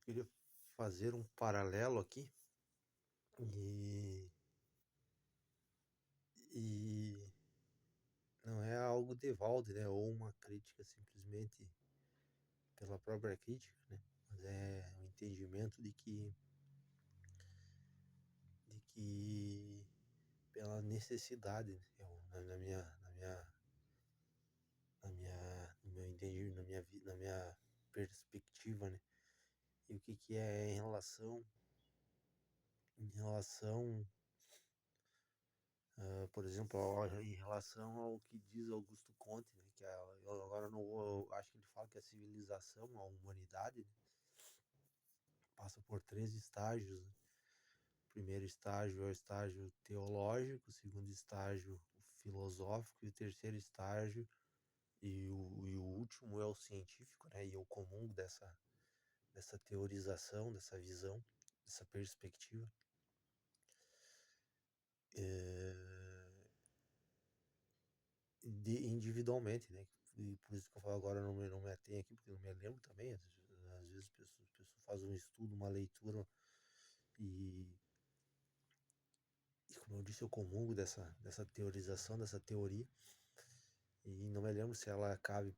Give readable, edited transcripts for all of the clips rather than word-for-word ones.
queria fazer um paralelo aqui e, e não é algo de Valde, né? Ou uma crítica simplesmente pela própria crítica, né? Mas é um entendimento de que pela necessidade, né? No meu entendimento, na minha perspectiva, né? E o que que é em relação por exemplo, em relação ao que diz Augusto Conte, né, eu agora não vou, eu acho que ele fala que a civilização, a humanidade, né, passa por três estágios. Né? O primeiro estágio é o estágio teológico, o segundo estágio o filosófico e o terceiro estágio e o último é o científico, né? E eu comungo dessa teorização, dessa visão, dessa perspectiva. É, individualmente, né? E por isso que eu falo agora, eu não me atenho aqui, porque eu não me lembro também. Às vezes a pessoa faz um estudo, uma leitura, e, e como eu disse, eu comungo dessa teorização, dessa teoria, e não me lembro se ela cabe,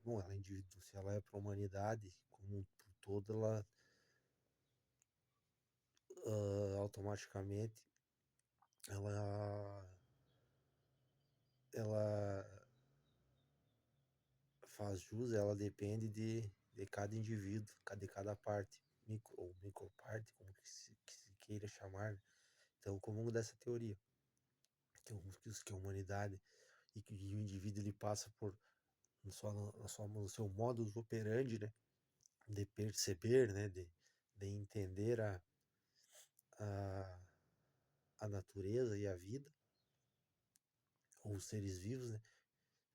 bom, ela é indivíduo, se ela é para a humanidade como um todo, ela automaticamente, ela, ela faz jus, ela depende de cada indivíduo, de cada parte, ou microparte, como que se queira chamar. Né? Então, eu comungo dessa teoria, que a humanidade e que o indivíduo ele passa por, no seu modus operandi, né? De perceber, né? De entender a, a natureza e a vida, ou os seres vivos, né?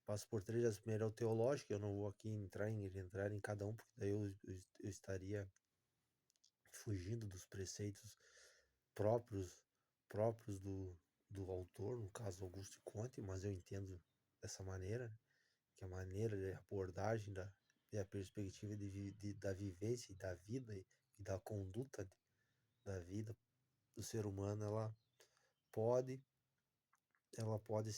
Passo por três, a primeira é o teológico, eu não vou aqui entrar em cada um, porque daí eu estaria fugindo dos preceitos próprios próprios do autor, no caso Augusto Conte, mas eu entendo dessa maneira, né, que a maneira de abordagem e a perspectiva da vivência e da vida e da conduta da vida do ser humano, pode pode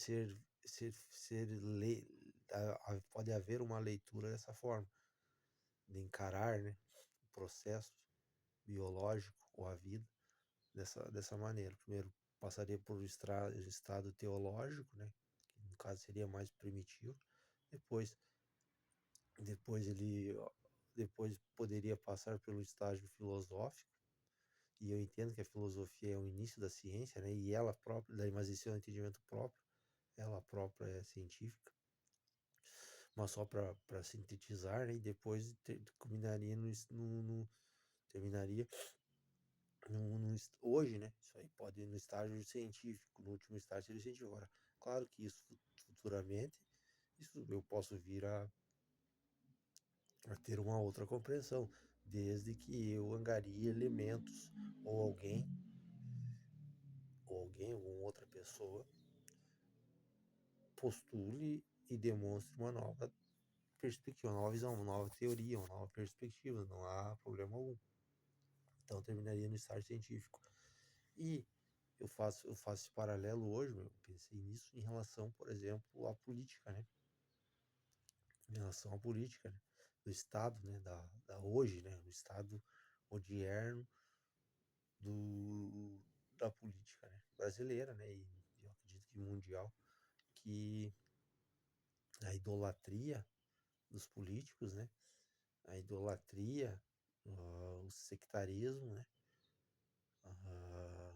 pode haver uma leitura dessa forma, de encarar, né, o processo biológico ou a vida dessa maneira. Primeiro passaria por um estado teológico, né, que no caso seria mais primitivo. Depois, depois ele depois poderia passar pelo estágio filosófico, e eu entendo que a filosofia é o início da ciência, né, e ela própria, mas esse é um entendimento próprio, ela própria é científica, mas só para sintetizar, né, e depois culminaria terminaria hoje, né? Isso aí pode ir no estágio científico, no último estágio seria científico. Agora, claro que isso futuramente, isso eu posso vir a ter uma outra compreensão, desde que eu angarie elementos ou alguma outra pessoa postule e demonstre uma nova perspectiva, uma nova visão, uma nova teoria, uma nova perspectiva, não há problema algum. Então terminaria no estágio científico. E eu faço esse paralelo hoje, eu pensei nisso em relação, por exemplo, à política, né? Em relação à política, né? Do Estado, né? Da hoje, né? Do Estado odierno da política, né? Brasileira, né? E eu acredito que mundial, que a idolatria dos políticos, né? A idolatria, o sectarismo, né? Ah,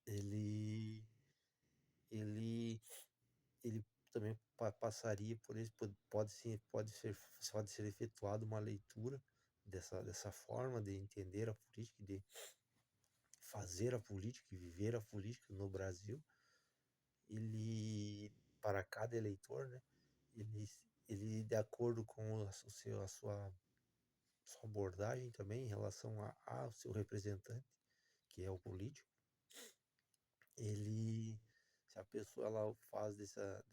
ele, ele ele também passaria por isso, pode ser efetuada uma leitura dessa forma de entender a política, de fazer a política e viver a política no Brasil. Ele, para cada eleitor, né, ele, ele de acordo com a sua abordagem também em relação ao seu representante, que é o político, ele, se a pessoa ela faz essa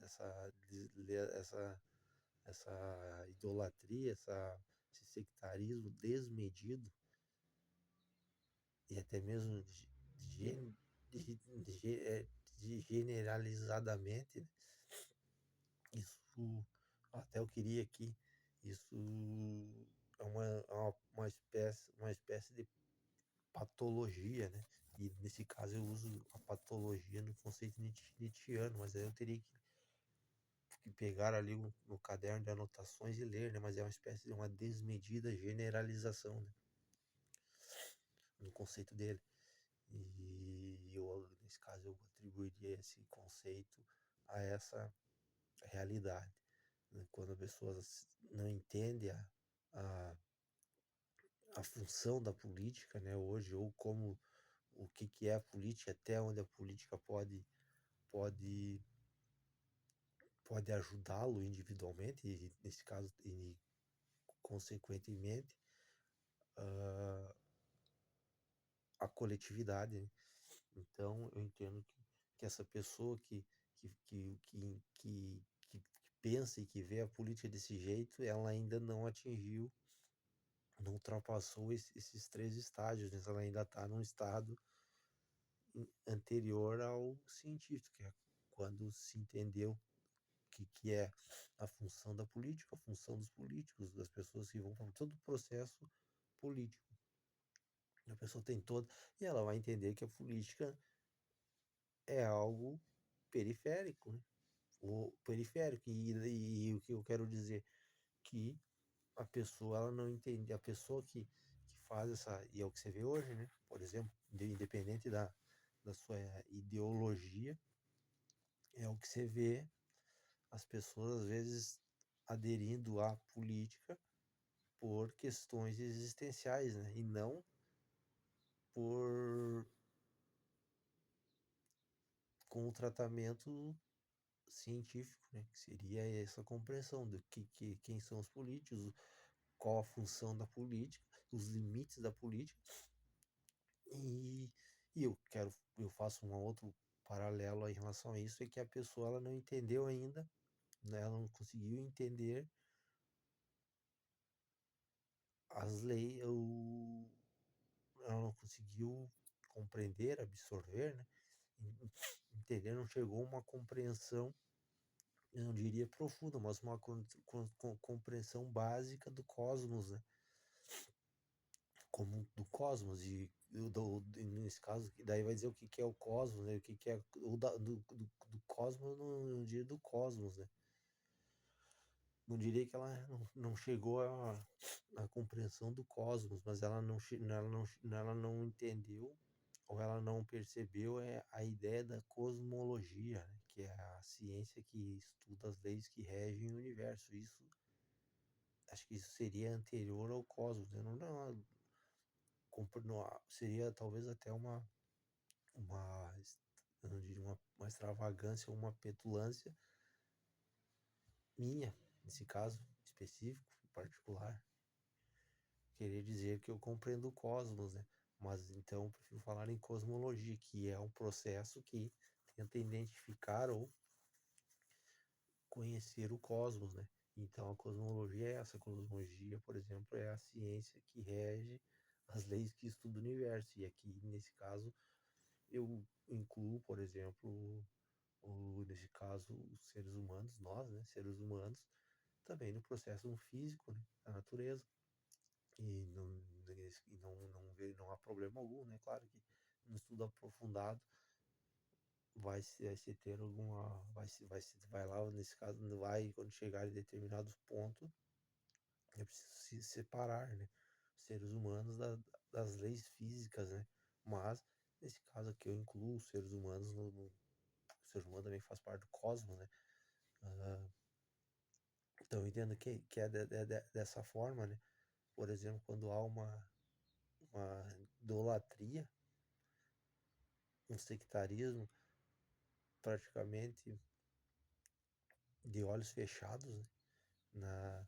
essa idolatria, esse sectarismo desmedido e até mesmo gen- generalizadamente, né? Isso, até eu queria aqui, isso uma espécie de patologia, né? E nesse caso eu uso a patologia no conceito nietzschiano, mas aí eu teria que pegar ali no caderno de anotações e ler, né? Mas é uma espécie de uma desmedida generalização, né? No conceito dele. E eu, nesse caso, eu atribuiria esse conceito a essa realidade, né? Quando a pessoa não entende a, a função da política, né, hoje, ou como o que é a política, até onde a política pode, pode ajudá-lo individualmente, e nesse caso, e consequentemente, uh, a coletividade, né? Então, eu entendo que essa pessoa que pensa e que vê a política desse jeito, ela ainda não atingiu, não ultrapassou esses três estágios, né? Ela ainda está num estado anterior ao científico, que é quando se entendeu que é a função da política, a função dos políticos, das pessoas que vão para todo o processo político. A pessoa tem toda, e ela vai entender que a política é algo periférico, né? O periférico, e o que eu quero dizer, que a pessoa ela não entende, a pessoa que faz essa, e é o que você vê hoje, né? Por exemplo, independente da sua ideologia, é o que você vê as pessoas às vezes aderindo à política por questões existenciais, né? E não por com o tratamento científico, né? Que seria essa compreensão do quem são os políticos, qual a função da política, os limites da política. E, e eu faço um outro paralelo em relação a isso, é que a pessoa ela não entendeu ainda, né? Ela não conseguiu entender as leis, ela não conseguiu compreender, absorver, né? Entender, não chegou a uma compreensão, eu não diria profunda, mas uma compreensão básica do cosmos, né? Como do cosmos, e nesse caso, daí vai dizer o que é o cosmos, né? O que é do cosmos, não diria do cosmos, né? Não diria que ela não chegou à compreensão do cosmos, mas ela não entendeu ou ela não percebeu a ideia da cosmologia, né? Que é a ciência que estuda as leis que regem o universo. Isso, acho que isso seria anterior ao cosmos, né? Seria talvez até uma, eu não diria uma extravagância ou uma petulância minha, nesse caso específico, particular, querer dizer que eu compreendo o cosmos, né? Mas então eu prefiro falar em cosmologia, que é um processo que tenta identificar ou conhecer o cosmos, né? Então a cosmologia é essa. A cosmologia, por exemplo, é a ciência que rege as leis que estudam o universo. E aqui, nesse caso, eu incluo, por exemplo, nesse caso, os seres humanos, nós, né, seres humanos, também no processo físico, né, da natureza. Não há problema algum, né? Claro que no estudo aprofundado vai se ter alguma, vai lá, nesse caso, vai, quando chegar em determinados pontos, é preciso se separar, né? Os seres humanos das leis físicas, né? Mas, nesse caso aqui, eu incluo os seres humanos o ser humano também faz parte do cosmos, né? Ah, então, eu entendo que é dessa forma, né? Por exemplo, quando há uma idolatria, um sectarismo, praticamente de olhos fechados, né? na,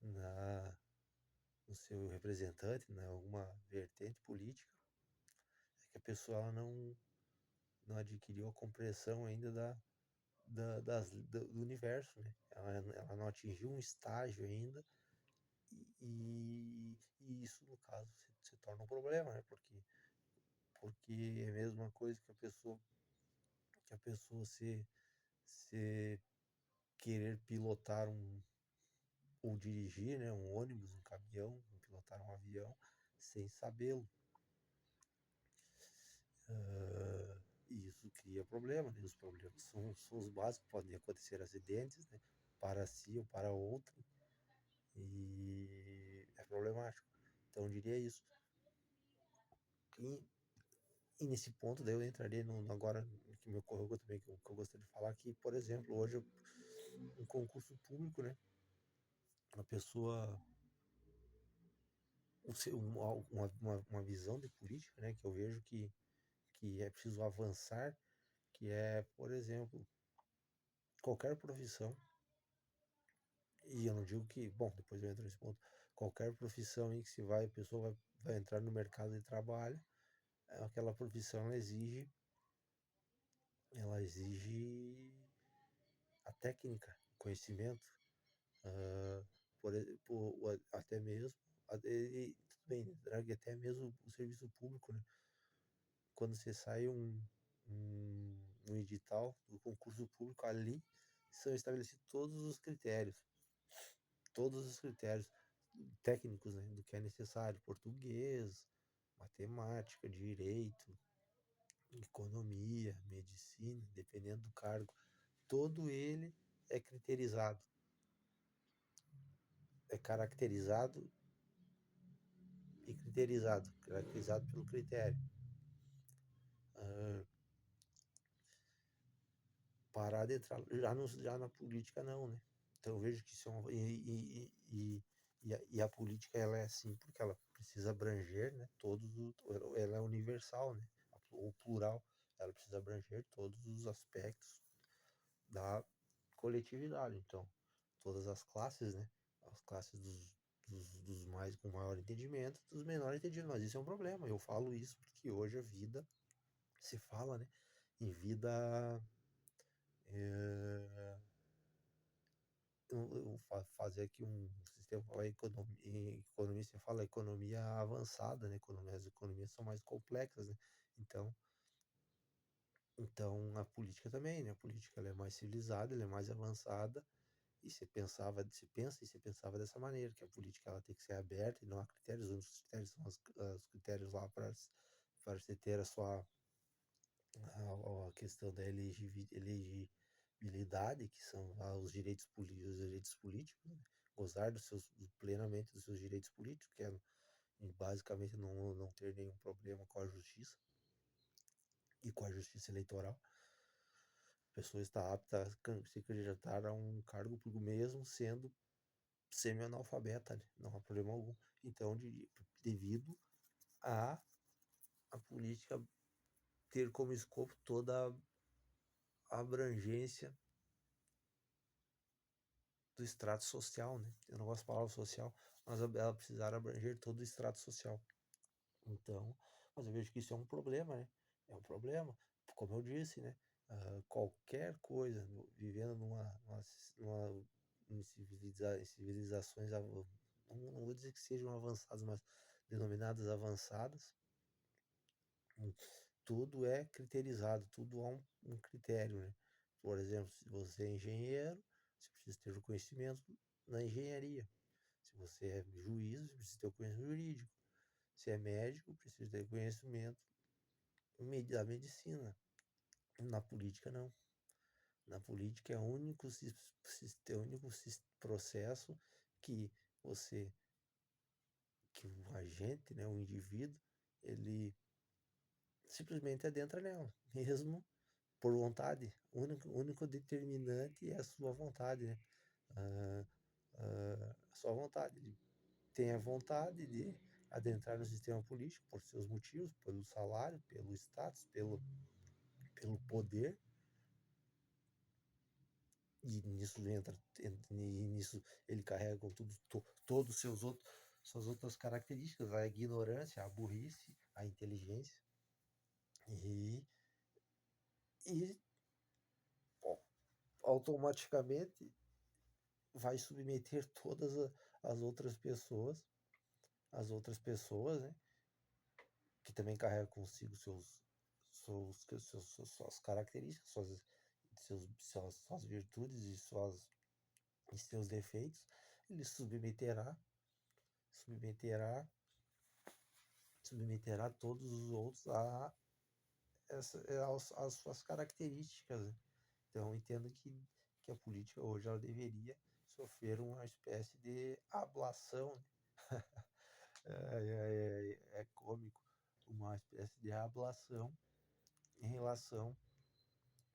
na, no seu representante, né? Alguma vertente política, é que a pessoa ela não adquiriu a compreensão ainda do universo, né? Ela não atingiu um estágio ainda, e isso, no caso, se torna um problema, né? Porque é a mesma coisa que a pessoa se querer pilotar ou dirigir, né, um ônibus, um caminhão, pilotar um avião, sem sabê-lo. E isso cria problema, né? Os problemas são os básicos, podem acontecer acidentes, né, para si ou para outro, e é problemático. Então eu diria isso. E, e nesse ponto daí eu entraria agora que me ocorreu também, que eu gostaria de falar, que, por exemplo, hoje um concurso público, né, a pessoa uma visão de política, né, que eu vejo que é preciso avançar, que é, por exemplo, qualquer profissão, e eu não digo que, bom, depois eu entro nesse ponto, qualquer profissão em que a pessoa vai entrar no mercado de trabalho, aquela profissão ela exige a técnica, o conhecimento, ah, até mesmo, tudo bem, né, até mesmo o serviço público, né? Quando você sai um edital do concurso público, ali são estabelecidos todos os critérios técnicos, né, do que é necessário: português, matemática, direito, economia, medicina, dependendo do cargo. Todo ele é criterizado, é caracterizado pelo critério. Ah, parar de entrar já na política, não, né? Então eu vejo que isso é um, e a política, ela é assim porque ela precisa abranger, né, ela é universal, né? O plural, ela precisa abranger todos os aspectos da coletividade. Então, todas as classes, né? As classes dos mais com maior entendimento, dos menores entendimentos. Mas isso é um problema. Eu falo isso porque hoje a vida se fala, né, em vida. É, eu fazer aqui um sistema, em economia você fala economia avançada, né? As economias são mais complexas, né? Então, então a política também, né? A política, ela é mais civilizada, ela é mais avançada, e se pensa e se pensava dessa maneira, que a política, ela tem que ser aberta e não há critérios. Os únicos critérios são os critérios lá para você ter a questão da elegibilidade, que são os direitos políticos, né? Gozar plenamente dos seus direitos políticos, que é basicamente não ter nenhum problema com a justiça e com a justiça eleitoral. A pessoa está apta a se candidatar a um cargo público mesmo sendo semi-analfabeta, né? Não há problema algum. Então, devido a a política ter como escopo toda a abrangência do extrato social, né? Eu não gosto da palavra social, mas ela precisar abranger todo o extrato social. Então, mas eu vejo que isso é um problema, né? É um problema, como eu disse, né? Qualquer coisa, vivendo em civilizações, não vou dizer que sejam avançadas, mas denominadas avançadas, tudo é criterizado, tudo há um critério, né? Por exemplo, se você é engenheiro, você precisa ter o conhecimento na engenharia. Se você é juiz, você precisa ter o conhecimento jurídico. Se é médico, precisa ter conhecimento da medicina. Na política, não. Na política é o único, processo que você, que o agente, né, o indivíduo, ele simplesmente adentra nela, mesmo por vontade. O único determinante é a sua vontade, né? A, a sua vontade. Ele tem a vontade de adentrar no sistema político por seus motivos, pelo salário, pelo status, pelo poder, e nisso ele carrega com todos os suas outras características: a ignorância, a burrice, a inteligência, e, e bom, automaticamente vai submeter todas as outras pessoas, né, que também carregam consigo suas características, suas virtudes e seus defeitos, ele submeterá, submeterá todos os outros às suas características, né? Então, eu entendo que a política hoje ela deveria sofrer uma espécie de ablação, né? É cômico, uma espécie de ablação em relação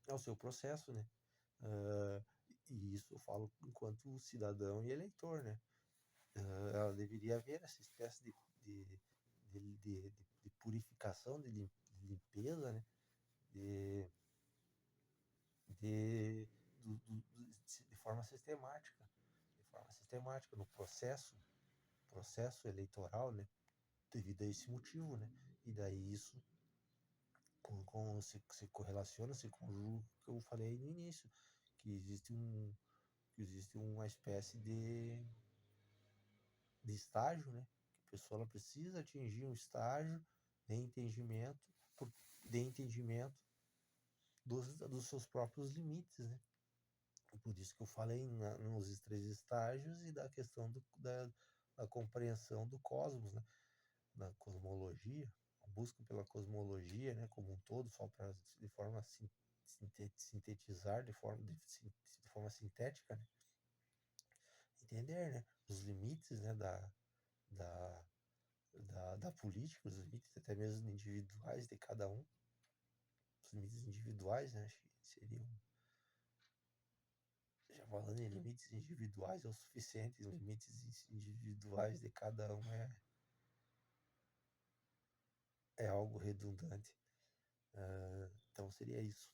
ao seu processo, né? Uh, e isso eu falo enquanto cidadão e eleitor, né? Ela deveria haver essa espécie de purificação, de limpeza, né? De, de, de forma sistemática no processo eleitoral, né? Devido a esse motivo, né? E daí isso se correlaciona, se conjuga, que eu falei no início, que existe uma espécie de estágio, né? Que a pessoa ela precisa atingir um estágio de entendimento, de entendimento dos seus próprios limites, né? Por isso que eu falei nos três estágios e da questão da compreensão do cosmos, né? Da cosmologia, a busca pela cosmologia, né, como um todo, só para de forma sintetizar, de forma sintética, né? Entender, né, os limites, né, da, da política, os limites até mesmo individuais de cada um, os limites individuais, né, acho que seriam, já falando em limites individuais é o suficiente, os limites individuais de cada um é algo redundante. Então seria isso.